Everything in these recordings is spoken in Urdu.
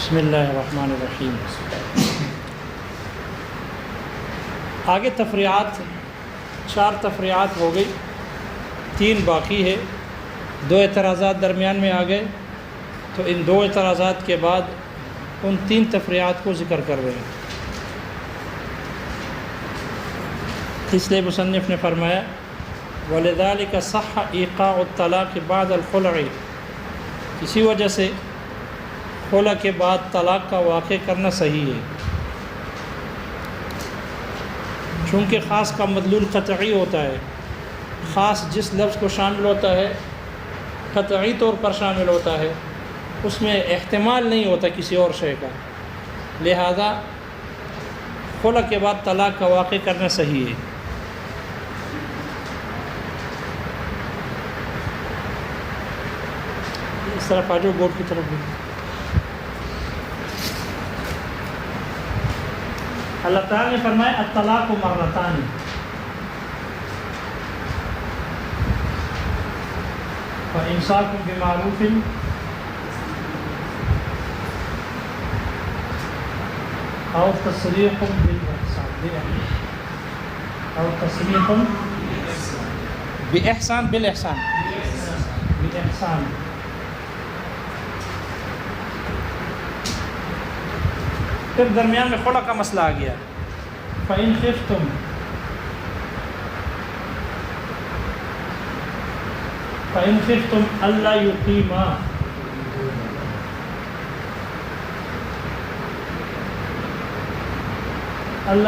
بسم اللہ الرحمن الرحیم۔ آگے تفریعات، 4 تفریعات ہو گئی، 3 باقی ہے۔ 2 اعتراضات درمیان میں آ گئے، تو ان 2 اعتراضات کے بعد ان 3 تفریعات کو ذکر کر رہے ہیں۔ اس لیے مصنف نے فرمایا وَلِذَلِكَ صَحَّ إِيقَاعُ الطَّلَاقِ بَعْدَ الْخُلْعِ، اسی وجہ سے خلع کے بعد طلاق کا واقع کرنا صحیح ہے، چونکہ خاص کا مدلول قطعی ہوتا ہے۔ خاص جس لفظ کو شامل ہوتا ہے قطعی طور پر شامل ہوتا ہے، اس میں احتمال نہیں ہوتا کسی اور شے کا، لہذا خلع کے بعد طلاق کا واقع کرنا صحیح ہے۔ اس طرف آ جاؤ، بورڈ کی طرف بھی۔ اللہ تعالیٰ نے فرمایا الطلاق مرتان، فإمساک بمعروف او تسریح بالإحسان، او تسریح بإحسان بالإحسان۔ پھر درمیان میں خلع کا مسئلہ آ گیا، فَإِنْ خِفْتُمْ أَلَّا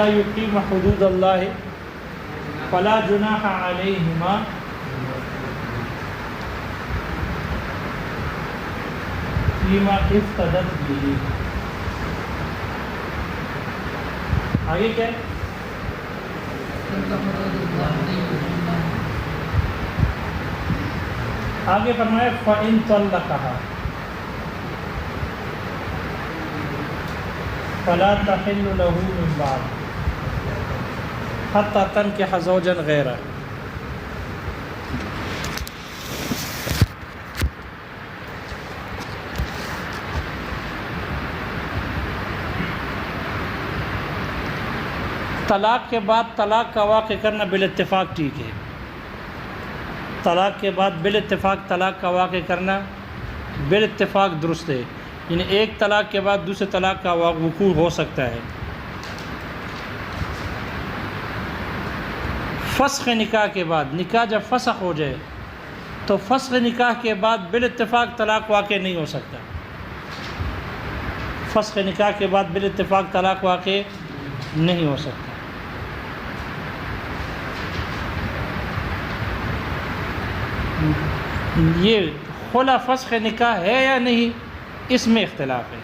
يُقِيمَا حُدُودَ اللَّهِ فَلَا جُنَاحَ عَلَيْهِمَا فِيمَا افْتَدَتْ بِهِ۔ آگے کیا ہے؟ آگے فرمایا فَإِن طَلَّقَهَا فَلَا تَحِلُّ لَهُ مِن بَعْدُ حَتَّى تَنكِحَ زَوْجًا غَيْرَهُ۔ طلاق کے بعد طلاق کا واقع کرنا بالاتفاق ٹھیک ہے۔ طلاق کے بعد بالاتفاق طلاق کا واقع کرنا بالاتفاق درست ہے، یعنی ایک طلاق کے بعد دوسرے طلاق کا وقوع ہو سکتا ہے۔ فسخ نکاح کے بعد، نکاح جب فسخ ہو جائے تو فسخ نکاح کے بعد بالاتفاق طلاق واقع نہیں ہو سکتا۔ فسخ نکاح کے بعد بالاتفاق طلاق واقع نہیں ہو سکتا۔ یہ خلع فسخ نکاح ہے یا نہیں، اس میں اختلاف ہے۔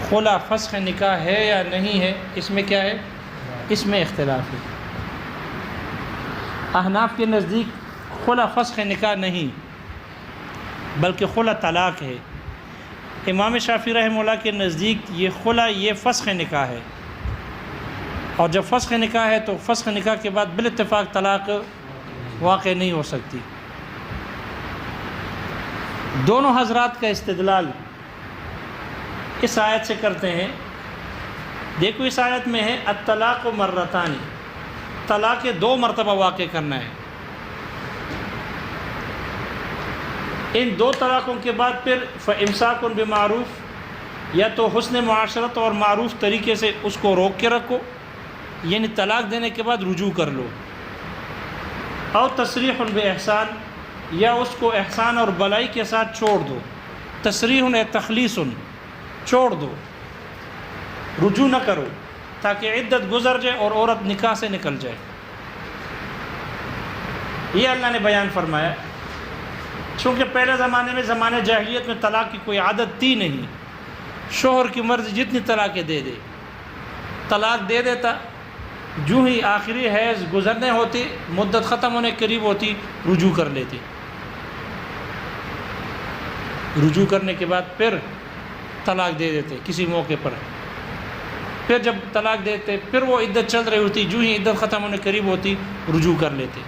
خلع فسخ نکاح ہے یا نہیں ہے، اس میں کیا ہے؟ اس میں اختلاف ہے۔ احناف کے نزدیک خلع فسخ نکاح نہیں بلکہ خلع طلاق ہے۔ امام شافعی رحمہ اللہ کے نزدیک یہ خلع یہ فسخ نکاح ہے، اور جب فسخ نکاح ہے تو فسخ نکاح کے بعد بالاتفاق طلاق واقع نہیں ہو سکتی۔ دونوں حضرات کا استدلال اس آیت سے کرتے ہیں۔ دیکھو اس آیت میں ہے الطلاق مرتان، طلاق 2 مرتبہ واقع کرنا ہے۔ ان 2 طلاقوں کے بعد پھر فإمساک بمعروف، یا تو حسن معاشرت اور معروف طریقے سے اس کو روک کے رکھو، یعنی طلاق دینے کے بعد رجوع کر لو، او تصریح بإحسان، یا اس کو احسان اور بلائی کے ساتھ چھوڑ دو۔ تصریح تخلیص، چھوڑ دو، رجوع نہ کرو، تاکہ عدت گزر جائے اور عورت نکاح سے نکل جائے۔ یہ اللہ نے بیان فرمایا، چونکہ پہلے زمانے میں زمانے جاہلیت میں طلاق کی کوئی عادت تھی نہیں۔ شوہر کی مرضی جتنی طلاقیں دے دے، طلاق دے دیتا، جو ہی آخری حیض گزرنے ہوتی، مدت ختم ہونے قریب ہوتی، رجوع کر لیتے۔ رجوع کرنے کے بعد پھر طلاق دے دیتے کسی موقع پر، پھر جب طلاق دیتے پھر وہ عدت چل رہی ہوتی، جو ہی عدت ختم ہونے قریب ہوتی رجوع کر لیتے۔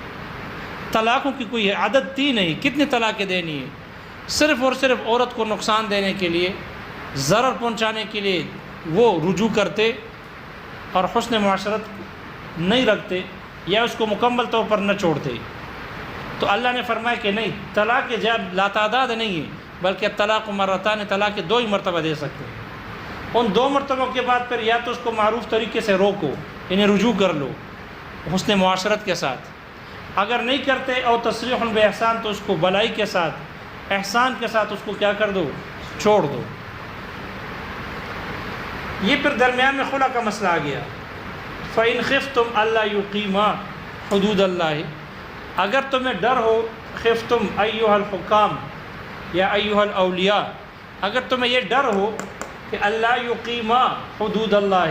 طلاقوں کی کوئی عادت تھی نہیں، کتنی طلاقیں دینی ہے، صرف اور صرف عورت کو نقصان دینے کے لیے ضرر پہنچانے کے لیے وہ رجوع کرتے اور حسن معاشرت نہیں رکھتے یا اس کو مکمل طور پر نہ چھوڑتے، تو اللہ نے فرمایا کہ نہیں، طلاق جب لاتعداد نہیں ہے بلکہ طلاق مرتان، طلاق 2 ہی مرتبہ دے سکتے ہیں۔ ان 2 مرتبوں کے بعد پھر یا تو اس کو معروف طریقے سے روکو، انہیں رجوع کر لو حسن معاشرت کے ساتھ، اگر نہیں کرتے او تصریح باحسان تو اس کو بلائی کے ساتھ، احسان کے ساتھ اس کو کیا کر دو، چھوڑ دو۔ یہ پھر درمیان میں خلا کا مسئلہ آ گیا، فَإِنْ خِفْتُمْ أَلَّا يُقِيمَا حدود اللہ، اگر تمہیں ڈر ہو، خفتم ایھا الحکام یا ایھا الاولیاء، اگر تمہیں یہ ڈر ہو کہ اللہ یقیما حدود اللہ،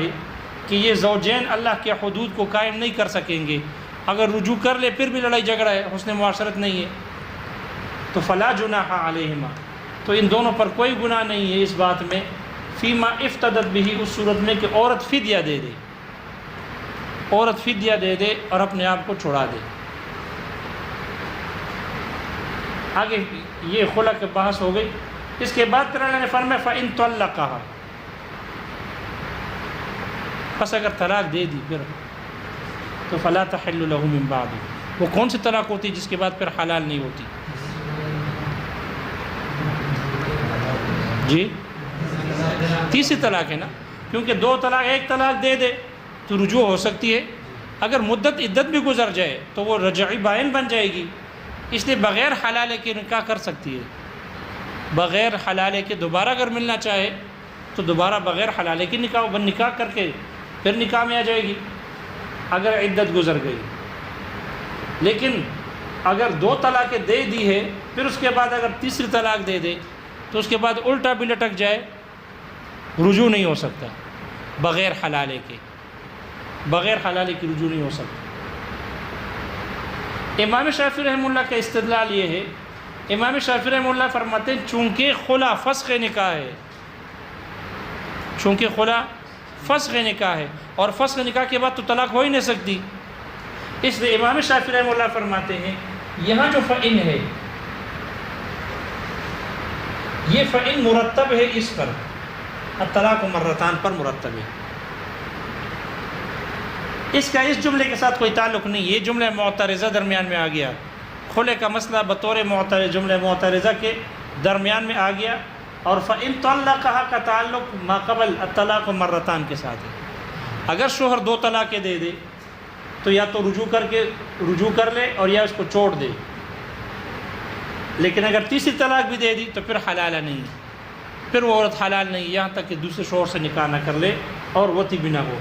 کہ یہ زوجین اللہ کے حدود کو قائم نہیں کر سکیں گے، اگر رجوع کر لے پھر بھی لڑائی جھگڑا ہے، حسن معاشرت نہیں ہے، تو فلا جناح علیہما، تو ان دونوں پر کوئی گناہ نہیں ہے اس بات میں، فیما افتدت بھی، اس صورت میں کہ عورت فدیہ دے دے، عورت فدیہ دے دے اور اپنے آپ کو چھڑا دے۔ آگے یہ خلا کے بحث ہو گئی۔ اس کے بعد پھر اللہ نے فرمایا فَإِن طَلَّقَهَا، پس اگر طلاق دے دی پھر تو فَلَا تَحِلُّ لَهُ مِن بَعْدُ، وہ کون سی طلاق ہوتی جس کے بعد پھر حلال نہیں ہوتی؟ جی تیسری طلاق ہے نا، کیونکہ 2 طلاق، 1 طلاق دے دے تو رجوع ہو سکتی ہے، اگر مدت عدت بھی گزر جائے تو وہ رجعی بائن بن جائے گی، اس لیے بغیر حلالے کے نکاح کر سکتی ہے، بغیر حلالے کے دوبارہ اگر ملنا چاہے تو دوبارہ بغیر حلالے کی نکاح کر کے پھر نکاح میں آ جائے گی اگر عدت گزر گئی۔ لیکن اگر 2 طلاقیں دے دی ہے پھر اس کے بعد اگر تیسری طلاق دے دے تو اس کے بعد الٹا بھی لٹک جائے، رجوع نہیں ہو سکتا، بغیر حلالے کے، بغیر حلالے کی رجوع نہیں ہو سکتا۔ امام شافعی رحمہ اللہ کا استدلال یہ ہے، امام شافعی رحمہ اللہ فرماتے ہیں چونکہ خلا فسخ نکاح ہے، چونکہ خلا فسخ نکاح ہے اور فسخ نکاح کے بعد تو طلاق ہو ہی نہیں سکتی، اس لیے امام شافعی رحمہ اللہ فرماتے ہیں یہاں جو فَإِن ہے یہ فَإِن مرتب ہے اس پر، الطلاق مرتان پر مرتب ہے، اس کا اس جملے کے ساتھ کوئی تعلق نہیں، یہ جملہ معترضہ درمیان میں آ گیا، خلے کا مسئلہ بطور جملہ معترضہ کے درمیان میں آ گیا، اور فَإِن طَلَّقَهَا کا تعلق ما قبل الطلاق مرتان کے ساتھ ہے۔ اگر شوہر 2 طلاقیں دے دے تو یا تو رجوع کر لے اور یا اس کو چھوڑ دے، لیکن اگر تیسری طلاق بھی دے دی تو پھر حلال نہیں، پھر وہ عورت حلال نہیں یہاں تک کہ دوسرے شوہر سے نکاح نہ کر لے اور وطی بھی نہ ہو۔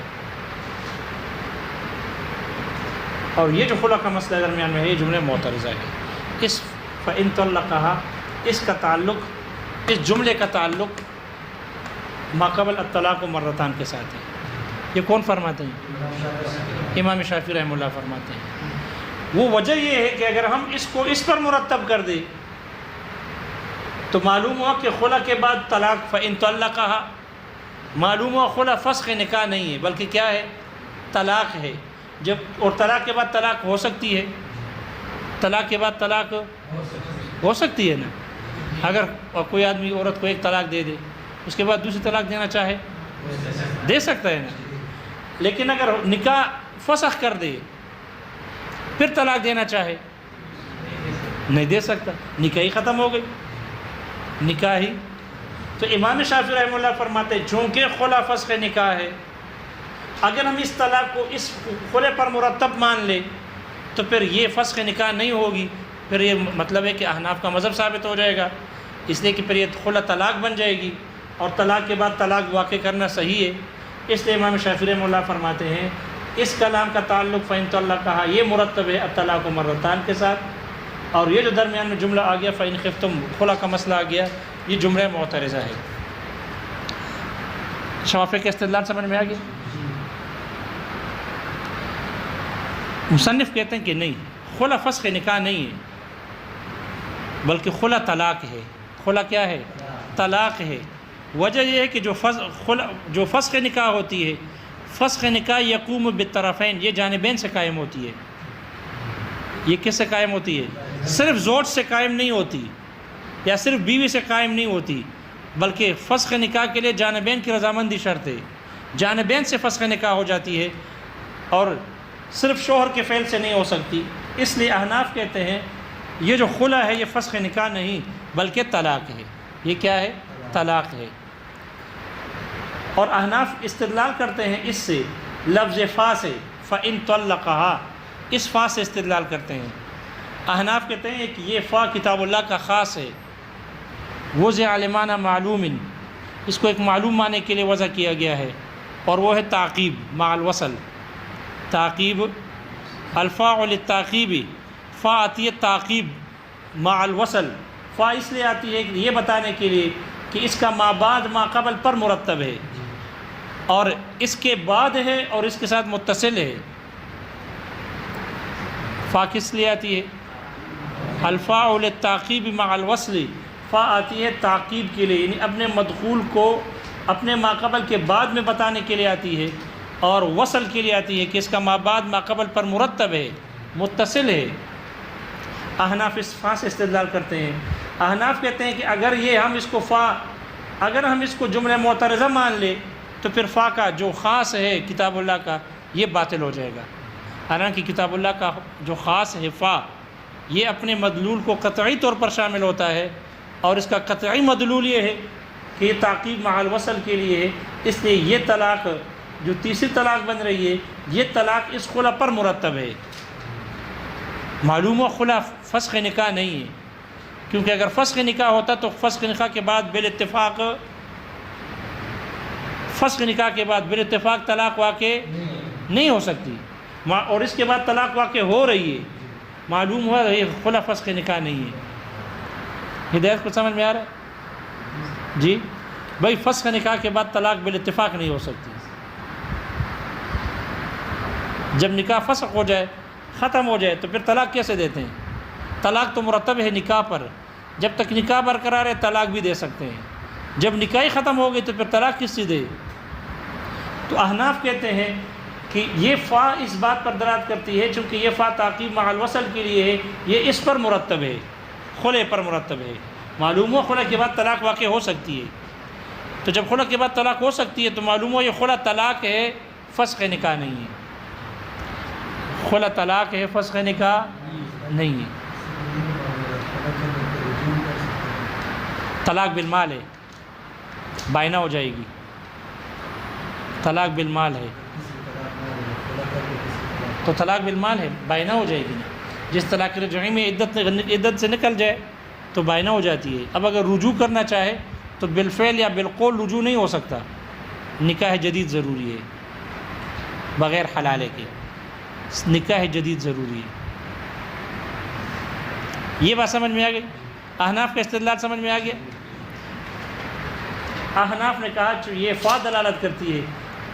اور یہ جو خلا کا مسئلہ درمیان میں ہے یہ جملہ معترضہ ہے، اس فَإِن طَلَّقَهَا اس کا تعلق، اس جملے کا تعلق ما قبل الطلاق مرتان کے ساتھ ہے۔ یہ کون فرماتے ہیں؟ امام شافعی رحمہ اللہ فرماتے ہیں وہ وجہ یہ ہے کہ اگر ہم اس کو اس پر مرتب کر دیں تو معلوم ہوا کہ خلا کے بعد طلاق فَإِن طَلَّقَهَا، معلوم ہوا خلا فسخ نکاح نہیں ہے بلکہ کیا ہے، طلاق ہے، جب اور طلاق کے بعد طلاق ہو سکتی ہے، طلاق کے بعد طلاق ہو سکتی ہے نا، اگر کوئی آدمی عورت کو 1 طلاق دے دے اس کے بعد دوسری طلاق دینا چاہے دے سکتا ہے نا، لیکن اگر نکاح فسخ کر دے پھر طلاق دینا چاہے نہیں دے سکتا، نکاح ہی ختم ہو گئی، نکاح ہی۔ تو امام شافعی رحمہ اللہ فرماتے ہیں چونکہ خلا فسخ نکاح ہے، اگر ہم اس طلاق کو اس خلے پر مرتب مان لیں تو پھر یہ فسخ نکاح نہیں ہوگی، پھر یہ مطلب ہے کہ احناف کا مذہب ثابت ہو جائے گا، اس لیے کہ پھر یہ خلا طلاق بن جائے گی اور طلاق کے بعد طلاق واقع کرنا صحیح ہے، اس لیے امام شافعی رحمہ اللہ فرماتے ہیں اس کلام کا تعلق فَإِن طَلَّقَهَا یہ مرتب ہے الطلاق مرتان کے ساتھ، اور یہ جو درمیان میں جملہ آ گیا فَإِن خِفْتُم خلا کا مسئلہ آ گیا، یہ جملہ معترضہ ہے۔ شافعی کے استدلال سمجھ میں آ گیا؟ مصنف کہتے ہیں کہ نہیں، خلا فسخ نکاح نہیں ہے بلکہ خلا طلاق ہے۔ خلا کیا ہے؟ طلاق ہے۔ وجہ یہ ہے کہ جو فسخ نکاح ہوتی ہے، فسخ نکاح یقوم بالطرفین، یہ جانبین سے قائم ہوتی ہے۔ یہ کس سے قائم ہوتی ہے؟ صرف زوج سے قائم نہیں ہوتی یا صرف بیوی سے قائم نہیں ہوتی، بلکہ فسخ نکاح کے لیے جانبین کی رضامندی شرط ہے، جانبین سے فسخ نکاح ہو جاتی ہے اور صرف شوہر کے فعل سے نہیں ہو سکتی۔ اس لیے احناف کہتے ہیں یہ جو خلع ہے یہ فسخ نکاح نہیں بلکہ طلاق ہے، یہ کیا ہے؟ طلاق ہے۔ اور احناف استدلال کرتے ہیں اس سے لفظ فا سے، فَإِن طَلَّقَهَا، اس فا سے استدلال کرتے ہیں۔ احناف کہتے ہیں کہ یہ فا کتاب اللہ کا خاص ہے، وضع لمعنی معلوم، اس کو ایک معلوم معنی کے لیے وضع کیا گیا ہے، اور وہ ہے تعقیب مع الوصل، تعقیب، الفاء للتعقیب، فا آتی ہے تعقیب مع الوصل، فا اس لیے آتی ہے کہ یہ بتانے کے لیے کہ اس کا ما بعد ما قبل پر مرتب ہے، اور اس کے بعد ہے اور اس کے ساتھ متصل ہے۔ فا کس لیے آتی ہے؟ الفاء للتعقیب مع الوصل، فا آتی ہے تعقیب کے لیے، یعنی اپنے مدخول کو اپنے ما قبل کے بعد میں بتانے کے لیے آتی ہے، اور وصل کے لیے آتی ہے کہ اس کا ما بعد ما قبل پر مرتب ہے، متصل ہے۔ احناف اس فا سے استدلال کرتے ہیں۔ احناف کہتے ہیں کہ اگر ہم اس کو جملہ معترضہ مان لیں تو پھر فا کا جو خاص ہے کتاب اللہ کا یہ باطل ہو جائے گا، حالانکہ کتاب اللہ کا جو خاص ہے فا، یہ اپنے مدلول کو قطعی طور پر شامل ہوتا ہے، اور اس کا قطعی مدلول یہ ہے کہ یہ تعقیب مع الوصل کے لیے ہے، اس لیے یہ طلاق جو تیسری طلاق بن رہی ہے یہ طلاق اس خلع پر مرتب ہے۔ معلوم و خلع فسخ نکاح نہیں ہے، کیونکہ اگر فسخ نکاح ہوتا تو فسخ نکاح کے بعد بالاتفاق طلاق واقع نہیں ہو سکتی، اور اس کے بعد طلاق واقع ہو رہی ہے، معلوم ہوا یہ خلع فسخ نکاح نہیں ہے۔ ہدایت کو سمجھ میں آ رہا ہے؟ جی بھائی، فسخ نکاح کے بعد طلاق بالاتفاق نہیں ہو سکتی۔ جب نکاح فسخ ہو جائے، ختم ہو جائے، تو پھر طلاق کیسے دیتے ہیں؟ طلاق تو مرتب ہے نکاح پر، جب تک نکاح برقرار ہے طلاق بھی دے سکتے ہیں، جب نکاح ہی ختم ہو گئی تو پھر طلاق کس سے دے؟ تو احناف کہتے ہیں کہ یہ فا اس بات پر دلالت کرتی ہے، چونکہ یہ فا تعقیب مع الوصل کے لیے ہے، یہ اس پر مرتب ہے، خلع پر مرتب ہے۔ معلوم ہو خلع کے بعد طلاق واقع ہو سکتی ہے، تو جب خلع کے بعد طلاق ہو سکتی ہے تو معلوم ہو یہ خلع طلاق ہے، فسخ نکاح نہیں ہے۔ خلع طلاق ہے، فسخ نکاح نہیں ہے۔ طلاق بالمال ہے، بائنہ ہو جائے گی، طلاق بالمال ہے تو طلاق بالمال ہے، بائنہ ہو جائے گی نا۔ جس طلاق رجعی میں عدت سے نکل جائے تو بائنہ ہو جاتی ہے۔ اب اگر رجوع کرنا چاہے تو بالفعل یا بالقول رجوع نہیں ہو سکتا، نکاح جدید ضروری ہے، بغیر حلالے کے نکاح جدید ضروری ہے۔ یہ بات سمجھ میں آ گئی؟ احناف کا استدلال سمجھ میں آ گیا؟ احناف نے کہا کہ یہ فا دلالت کرتی ہے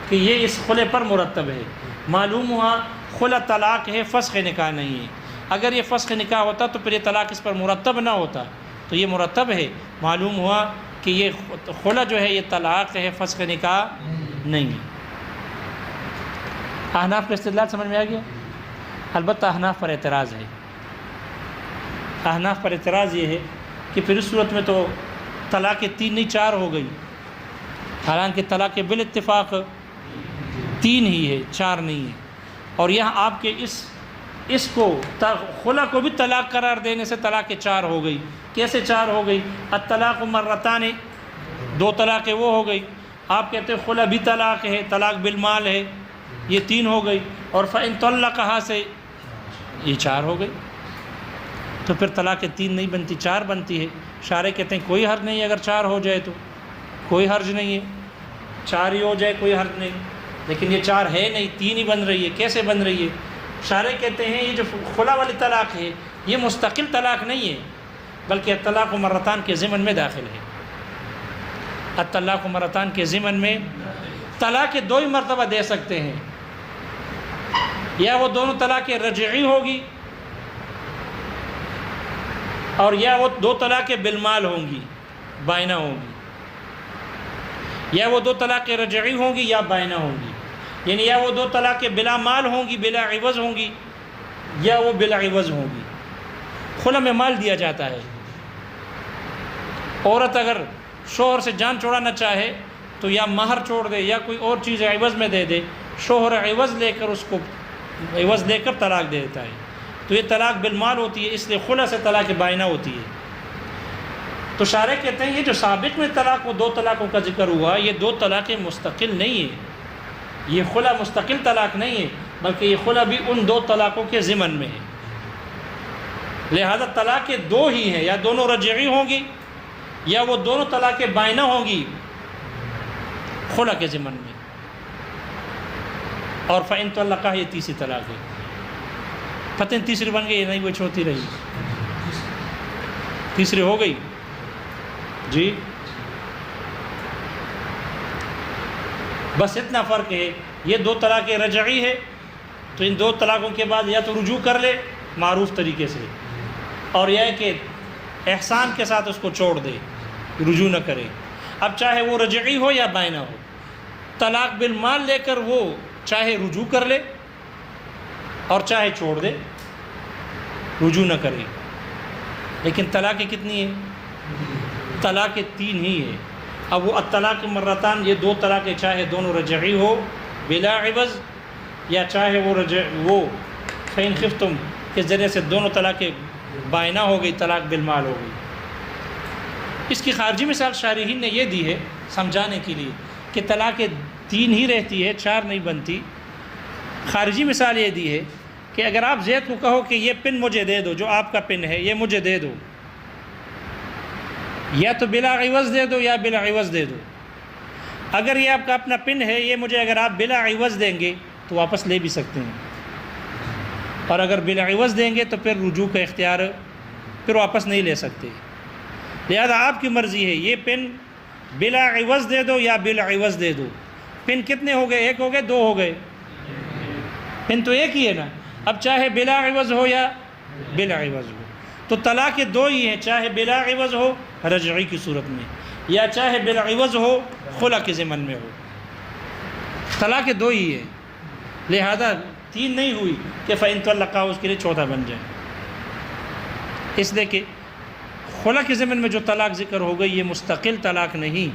کہ یہ اس خلع پر مرتب ہے، معلوم ہوا خلع طلاق ہے، فسخ نکاح نہیں ہے۔ اگر یہ فسخ نکاح ہوتا تو پھر یہ طلاق اس پر مرتب نہ ہوتا، تو یہ مرتب ہے، معلوم ہوا کہ یہ خلع جو ہے یہ طلاق ہے، فسخ نکاح نہیں ہے۔ احناف کا استدلال سمجھ میں آ گیا؟ البتہ احناف پر اعتراض ہے۔ احناف پر اعتراض یہ ہے کہ پھر اس صورت میں تو طلاق 3 نہیں 4 ہو گئی، حالانکہ طلاق بالاتفاق 3 ہی ہے، 4 نہیں ہے، اور یہاں آپ کے اس کو خلع کو بھی طلاق قرار دینے سے طلاق 4 ہو گئی۔ کیسے 4 ہو گئی؟ الطلاق مرتان، 2 طلاقیں وہ ہو گئی۔ آپ کہتے ہیں خلع بھی طلاق ہے، طلاق بالمال ہے، یہ 3 ہو گئی، اور فَإِن طَلَّقَهَا سے یہ 4 ہو گئی، تو پھر طلاق 3 نہیں بنتی، 4 بنتی ہے۔ شارع کہتے ہیں کوئی حرج نہیں اگر 4 ہو جائے تو کوئی حرج نہیں ہے، 4 ہی ہو جائے کوئی حرج نہیں، لیکن یہ 4 ہے نہیں، 3 ہی بن رہی ہے۔ کیسے بن رہی ہے؟ شارع کہتے ہیں یہ جو خلع والی طلاق ہے یہ مستقل طلاق نہیں ہے، بلکہ الطلاق مرتان کے ضمن میں داخل ہے۔ الطلاق مرتان کے ضمن میں طلاق 2 ہی مرتبہ دے سکتے ہیں، یا وہ دونوں طلاقیں رجعی ہوگی، اور یا وہ 2 طلاقیں بالمال ہوں گی، بائنہ ہوں گی، یا وہ 2 طلاقیں رجعی ہوں گی یا بائنہ ہوں گی، یعنی یا وہ 2 طلاقیں بلا مال ہوں گی، بلا عوض ہوں گی، یا وہ بلا عوض ہوں گی۔ خلع میں مال دیا جاتا ہے، عورت اگر شوہر سے جان چھڑانا چاہے تو یا مہر چھوڑ دے یا کوئی اور چیز عوض میں دے دے، شوہر عوض لے کر اس کو عوض دے کر طلاق دے دیتا ہے، تو یہ طلاق بالمال ہوتی ہے، اس لیے خلا سے طلاق بائنہ ہوتی ہے۔ تو شارح کہتے ہیں یہ جو سابق میں طلاق و دو طلاقوں کا ذکر ہوا، یہ دو طلاقیں مستقل نہیں ہیں، یہ خلا مستقل طلاق نہیں ہے، بلکہ یہ خلا بھی ان دو طلاقوں کے ضمن میں ہے۔ لہذا طلاقیں دو ہی ہیں، یا دونوں رجعی ہوں گی یا وہ دونوں طلاقیں بائنہ ہوں گی خلا کے ضمن میں۔ اور فَإِن طَلَّقَهَا یہ تیسری طلاق ہے۔ پتہ تیسری بن گئی نہیں، وہ چوتھی رہی، تیسری ہو گئی جی۔ بس اتنا فرق ہے، یہ دو طلاقیں رجعی ہے تو ان دو طلاقوں کے بعد یا تو رجوع کر لے معروف طریقے سے، اور یہ ہے کہ احسان کے ساتھ اس کو چھوڑ دے، رجوع نہ کرے۔ اب چاہے وہ رجعی ہو یا بائنہ ہو، طلاق بالمال لے کر وہ چاہے رجوع کر لے اور چاہے چھوڑ دے، رجوع نہ کرے۔ لیکن طلاقیں کتنی ہیں؟ طلاقیں تین ہی ہیں۔ اب وہ الطلاق مرتان، یہ دو طلاقیں چاہے دونوں رجعی ہو بلا عوض، یا چاہے وہ فَإِن خِفْتُم کے ذریعے سے دونوں طلاقیں بائنہ ہو گئی، طلاق بالمال ہو گئی۔ اس کی خارجی مثال شارحین نے یہ دی ہے سمجھانے کے لیے کہ طلاقیں تین ہی رہتی ہے، چار نہیں بنتی۔ خارجی مثال یہ دی ہے کہ اگر آپ زید کو کہو کہ یہ پن مجھے دے دو، جو آپ کا پن ہے یہ مجھے دے دو، یا تو بلا عوض دے دو یا بلا عوض دے دو۔ اگر یہ آپ کا اپنا پن ہے، یہ مجھے اگر آپ بلا عوض دیں گے تو واپس لے بھی سکتے ہیں، اور اگر بلا عوض دیں گے تو پھر رجوع کا اختیار پھر واپس نہیں لے سکتے۔ لہذا آپ کی مرضی ہے، یہ پن بلا عوض دے دو یا بلا عوض دے دو۔ پن کتنے ہو گئے؟ ایک ہو گئے، دو ہو گئے؟ پن تو ایک ہی ہے نا۔ اب چاہے بلا عوض ہو یا بلا عوض ہو، تو طلاق دو ہی ہیں، چاہے بلا عوض ہو رجعی کی صورت میں، یا چاہے بلا عوض ہو خلا کے ضمن میں ہو، طلاق دو ہی ہے۔ لہذا تین نہیں ہوئی کہ فَإِن طَلَّقَهَا اس کے لیے چوتھا بن جائے۔ اس لیے کہ خلا کے ضمن میں جو طلاق ذکر ہو گئی، یہ مستقل طلاق نہیں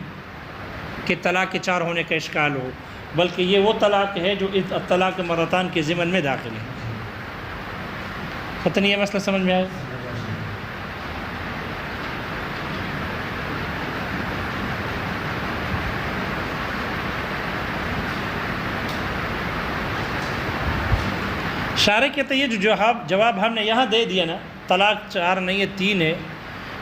کہ طلاق کے چار ہونے کا اشکال ہو، بلکہ یہ وہ طلاق ہے جو طلاق مرتان کے ضمن میں داخل ہے۔ پتہ نہیں یہ مسئلہ سمجھ میں آئے؟ شارح کہتے ہیں یہ جو جواب ہم نے یہاں دے دیا نا، طلاق چار نہیں ہے تین ہے،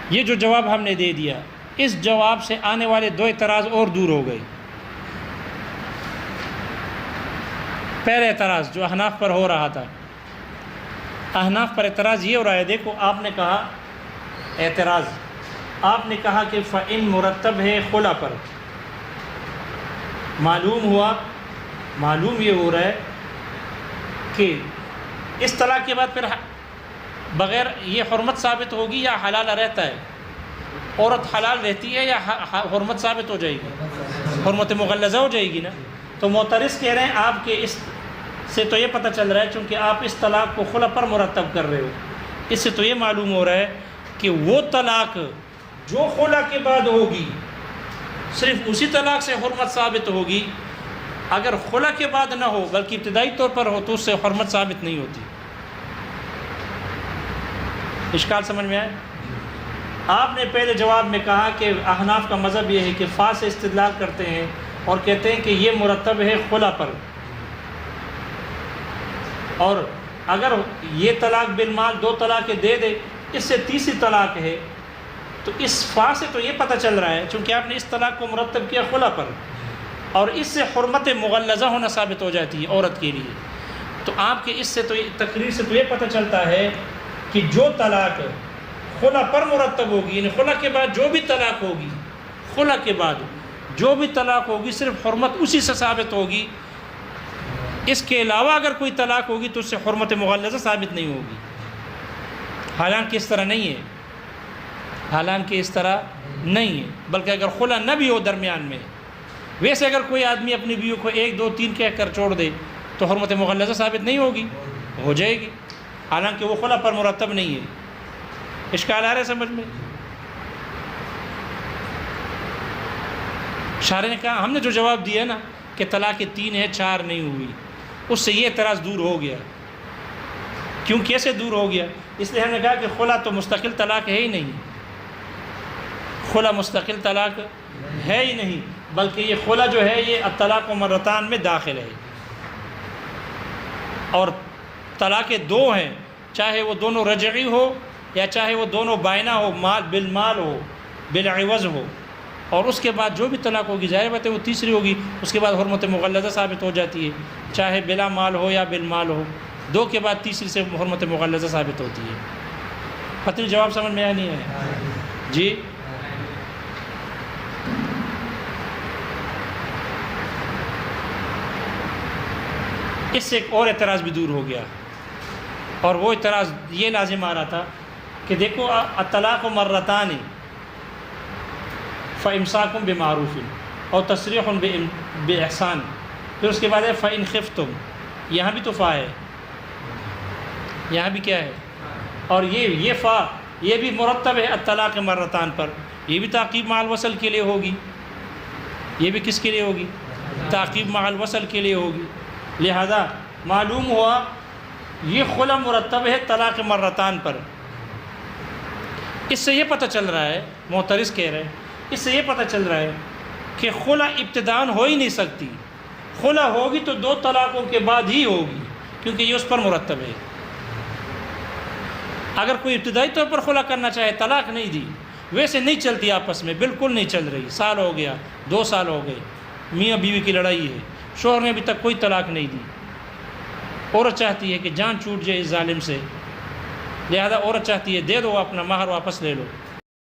یہ جو جواب ہم نے دے دیا، اس جواب سے آنے والے دو اعتراض اور دور ہو گئے۔ پہلے اعتراض جو احناف پر ہو رہا تھا، احناف پر اعتراض یہ ہو رہا ہے، دیکھو آپ نے کہا اعتراض، آپ نے کہا کہ فَإِن مرتب ہے خلا پر، معلوم یہ ہو رہا ہے کہ اس طلاق کے بعد پھر بغیر یہ حرمت ثابت ہوگی یا حلال رہتا ہے؟ عورت حلال رہتی ہے یا حرمت ثابت ہو جائے گی؟ حرمت مغلظہ ہو جائے گی نا۔ تو معترض کہہ رہے ہیں آپ کے اس سے تو یہ پتہ چل رہا ہے، چونکہ آپ اس طلاق کو خلا پر مرتب کر رہے ہو، اس سے تو یہ معلوم ہو رہا ہے کہ وہ طلاق جو خلا کے بعد ہوگی صرف اسی طلاق سے حرمت ثابت ہوگی، اگر خلا کے بعد نہ ہو بلکہ ابتدائی طور پر ہو تو اس سے حرمت ثابت نہیں ہوتی۔ اشکال سمجھ میں آئے؟ آپ نے پہلے جواب میں کہا کہ احناف کا مذہب یہ ہے کہ فا سے استدلال کرتے ہیں اور کہتے ہیں کہ یہ مرتب ہے خلا پر، اور اگر یہ طلاق بالمال دو طلاقیں دے دے، اس سے تیسری طلاق ہے، تو اس فا سے تو یہ پتہ چل رہا ہے چونکہ آپ نے اس طلاق کو مرتب کیا خلا پر، اور اس سے حرمت مغلظہ ہونا ثابت ہو جاتی ہے عورت کے لیے، تو آپ کے اس سے تو تقریر سے تو یہ پتہ چلتا ہے کہ جو طلاق خلا پر مرتب ہوگی، یعنی خلا کے بعد جو بھی طلاق ہوگی، خلا کے بعد جو بھی طلاق ہوگی صرف حرمت اسی سے ثابت ہوگی، اس کے علاوہ اگر کوئی طلاق ہوگی تو اس سے حرمت مغلظہ ثابت نہیں ہوگی۔ حالانکہ اس طرح نہیں ہے، حالانکہ اس طرح نہیں ہے، بلکہ اگر خلا نہ بھی ہو درمیان میں، ویسے اگر کوئی آدمی اپنی بیوی کو 1 2 3 کہہ کر چھوڑ دے تو حرمت مغلظہ ثابت نہیں ہوگی، ہو جائے گی، حالانکہ وہ خلا پر مرتب نہیں ہے۔ اشکال آ رہا ہے سمجھ میں؟ شارح نے کہا ہم نے جو جواب دیا نا کہ طلاق 3 ہے 4 نہیں ہوئی، اس سے یہ اعتراض دور ہو گیا۔ کیوں کیسے دور ہو گیا؟ اس لیے ہم نے کہا کہ خلا تو مستقل طلاق ہے ہی نہیں، خلا مستقل طلاق ہے ہی نہیں، بلکہ یہ خلا جو ہے یہ الطلاق مرتان میں داخل ہے، اور طلاق 2 ہیں، چاہے وہ دونوں رجعی ہو یا چاہے وہ دونوں بائنہ ہو، مال بالمال ہو بالعوض ہو، اور اس کے بعد جو بھی طلاق ہوگی ظاہر بات ہے وہ تیسری ہوگی، اس کے بعد حرمت مغلظہ ثابت ہو جاتی ہے، چاہے بلا مال ہو یا بالمال ہو، 2 کے بعد تیسری سے حرمت مغلظہ ثابت ہوتی ہے۔ پتہ نہیں جواب سمجھ میں آیا نہیں ہے جی؟ اس سے ایک اور اعتراض بھی دور ہو گیا، اور وہ اعتراض یہ لازم آ رہا تھا کہ دیکھو الطلاق مرتان فامساک بمعروف اور تصریح باحسان، پھر اس کے بعد ہے فإن خفتم، یہاں بھی تو فا ہے، یہاں بھی کیا ہے، اور یہ فا یہ بھی مرتب ہے الطلاق مرتان پر، یہ بھی تعقیب مع الوصل کے لیے ہوگی، یہ بھی کس کے لیے ہوگی؟ تعقیب مع الوصل کے لیے ہوگی۔ لہذا معلوم ہوا یہ خلا مرتب ہے طلاق مرتان پر۔ اس سے یہ پتہ چل رہا ہے، معترض کہہ رہے ہیں، اس سے یہ پتہ چل رہا ہے کہ خلا ابتداءً ہو ہی نہیں سکتی، خلا ہوگی تو 2 طلاقوں کے بعد ہی ہوگی، کیونکہ یہ اس پر مرتب ہے۔ اگر کوئی ابتدائی طور پر خلا کرنا چاہے، طلاق نہیں دی، ویسے نہیں چلتی آپس میں، بالکل نہیں چل رہی، سال ہو گیا، 2 سال ہو گئے، میاں بیوی کی لڑائی ہے، شوہر نے ابھی تک کوئی طلاق نہیں دی، عورت چاہتی ہے کہ جان چھوٹ جائے اس ظالم سے، لہذا عورت چاہتی ہے دے دو اپنا مہر واپس لے لو،